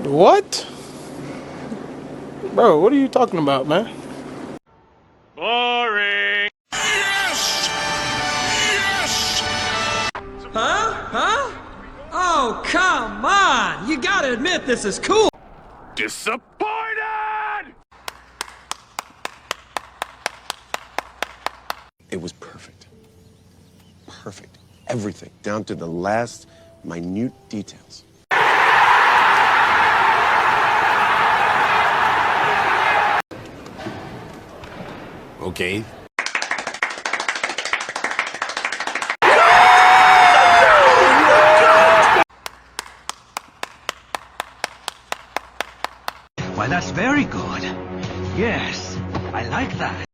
What? Bro, what are you talking about, man? Boring. Yes! Yes! Huh? Huh? Oh, come on! You gotta admit this is cool! Disappointed! It was perfect. Perfect. Everything, down to the last minute details. Okay. Why, that's very good. Yes, I like that.